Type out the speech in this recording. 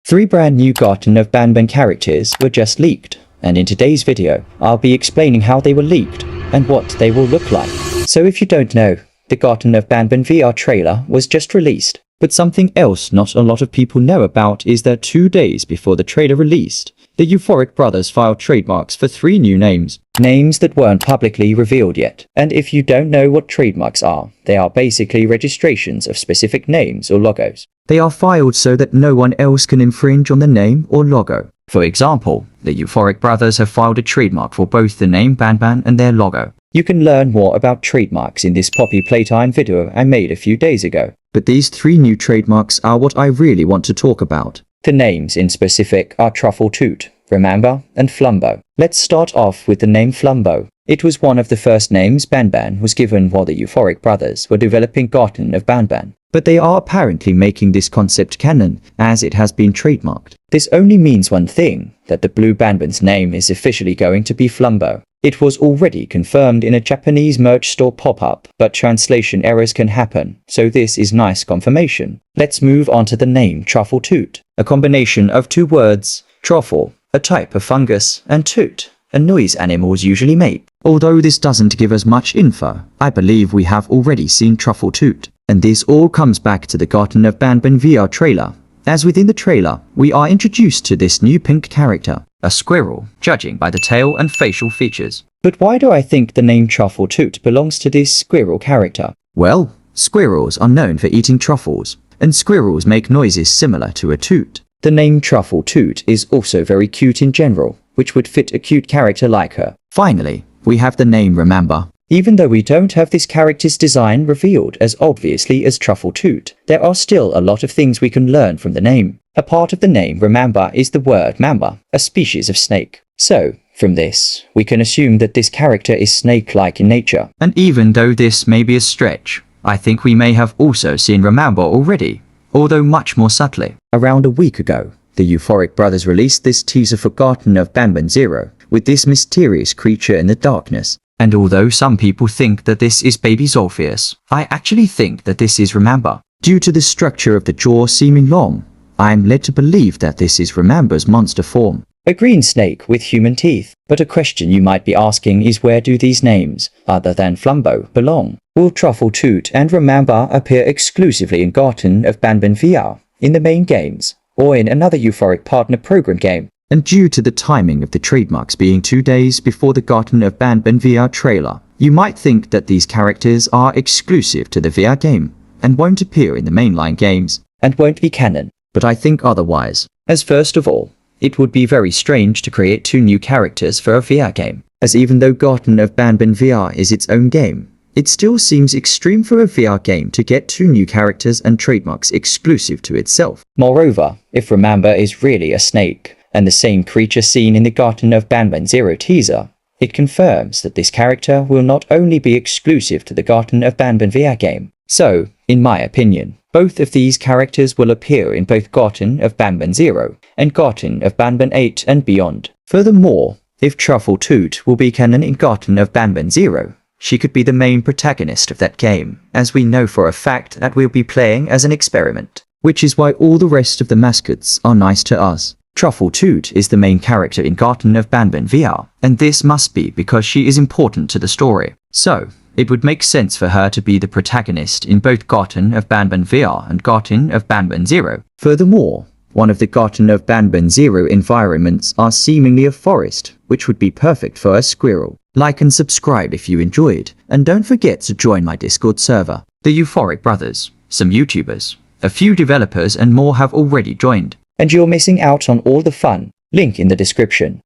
3 brand new Garten of Banban characters were just leaked, and in today's video, I'll be explaining how they were leaked and what they will look like. So if you don't know, the Garten of Banban VR trailer was just released. But something else not a lot of people know about is that 2 days before the trailer released, the Euphoric brothers filed trademarks for 3 new names. Names that weren't publicly revealed yet. And if you don't know what trademarks are, they are basically registrations of specific names or logos. They are filed so that no one else can infringe on the name or logo. For example, the Euphoric brothers have filed a trademark for both the name Banban and their logo. You can learn more about trademarks in this Poppy Playtime video I made a few days ago. But these 3 new trademarks are what I really want to talk about. The names in specific are Truffle Toot, Remember, and Flumbo. Let's start off with the name Flumbo. It was one of the first names Banban was given while the Euphoric brothers were developing Garten of Banban. But they are apparently making this concept canon, as it has been trademarked. This only means one thing, that the blue Banban's name is officially going to be Flumbo. It was already confirmed in a Japanese merch store pop-up, but translation errors can happen, so this is nice confirmation. Let's move on to the name Truffle Toot, a combination of 2 words, truffle, a type of fungus, and toot, a noise animals usually make. Although this doesn't give us much info, I believe we have already seen Truffle Toot. And this all comes back to the Garten of Banban VR trailer, as within the trailer, we are introduced to this new pink character, a squirrel, judging by the tail and facial features. But why do I think the name Truffle Toot belongs to this squirrel character? Well, squirrels are known for eating truffles, and squirrels make noises similar to a toot. The name Truffle Toot is also very cute in general, which would fit a cute character like her. Finally, we have the name Remember. Even though we don't have this character's design revealed as obviously as Truffle Toot, there are still a lot of things we can learn from the name. A part of the name Remember is the word mamba, a species of snake. So, from this, we can assume that this character is snake-like in nature. And even though this may be a stretch, I think we may have also seen Remember already, although much more subtly. Around a week ago, the Euphoric brothers released this teaser for Garten of Banban 0, with this mysterious creature in the darkness. And although some people think that this is baby Zolphius, I actually think that this is Remember. Due to the structure of the jaw seeming long, I am led to believe that this is Remember's monster form. A green snake with human teeth. But a question you might be asking is, where do these names, other than Flumbo, belong? Will Truffle Toot and Remember appear exclusively in Garten of Banban VR, in the main games, or in another Euphoric partner program game? And due to the timing of the trademarks being 2 days before the Garten of Banban VR trailer, you might think that these characters are exclusive to the VR game, and won't appear in the mainline games, and won't be canon. But I think otherwise. As first of all, it would be very strange to create 2 new characters for a VR game, as even though Garten of Banban VR is its own game, it still seems extreme for a VR game to get 2 new characters and trademarks exclusive to itself. Moreover, if Remember is really a snake, and the same creature seen in the Garten of Banban 0 teaser, it confirms that this character will not only be exclusive to the Garten of Banban VR game. So, in my opinion, both of these characters will appear in both Garten of Banban 0 and Garten of Banban 8 and beyond. Furthermore, if Truffle Toot will be canon in Garten of Banban 0, she could be the main protagonist of that game, as we know for a fact that we'll be playing as an experiment. Which is why all the rest of the mascots are nice to us. Truffle Toot is the main character in Garten of Banban VR, and this must be because she is important to the story. So, it would make sense for her to be the protagonist in both Garten of Banban VR and Garten of Banban 0. Furthermore, one of the Garten of Banban 0 environments are seemingly a forest, which would be perfect for a squirrel. Like and subscribe if you enjoyed, and don't forget to join my Discord server. The Euphoric brothers, some YouTubers, a few developers and more have already joined. And you're missing out on all the fun. Link in the description.